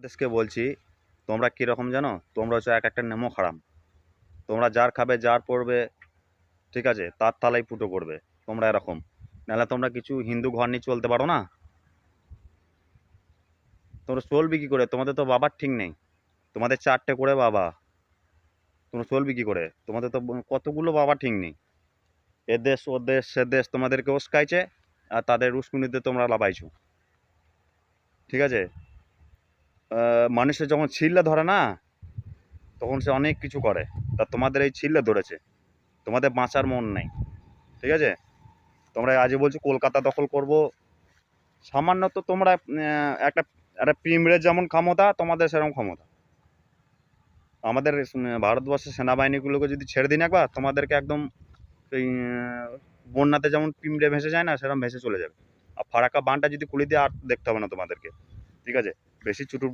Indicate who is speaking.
Speaker 1: দেশকে বলছি, তোমরা কীরকম জানো? তোমরা হচ্ছে এক একটা নেমো হারাম। তোমরা যার খাবে যার পড়বে, ঠিক আছে, তার তালাই ফুটো করবে। তোমরা এরকম, নাহলে তোমরা কিছু হিন্দু ঘর নিয়ে চলতে পারো না। তোমরা চলবি কি করে? তোমাদের তো বাবার ঠিক নেই। তোমাদের 4টে করে বাবা, তোমরা চলবি কি করে? তোমাদের তো কতগুলো বাবা ঠিক নেই। এ দেশ ও দেশ সে দেশ তোমাদেরকে উস্কাইছে, আর তাদের উস্কুনিতে তোমরা লাফাইছো। ঠিক আছে, মানুষের যখন ছিল্লা ধরে না, তখন সে অনেক কিছু করে। তা তোমাদের এই ছিল্লা ধরেছে, তোমাদের বাঁচার মন নাই। ঠিক আছে, তোমরা আজই বলছো কলকাতা দখল করব। সামান্য তো তোমরা একটা একটা পিঁমড়ের যেমন ক্ষমতা, তোমাদের সেরকম ক্ষমতা। আমাদের ভারতবর্ষের সেনাবাহিনীগুলোকে যদি ছেড়ে দিন একবার, তোমাদেরকে একদম এই বন্যাতে যেমন পিঁমড়ে ভেসে যায় না, সেরকম ভেসে চলে যাবে। আর ফারাক্কা বাঁধটা যদি খুলে দিয়ে, আর দেখতে হবে না তোমাদেরকে। ঠিক আছে, বেশি চুটুর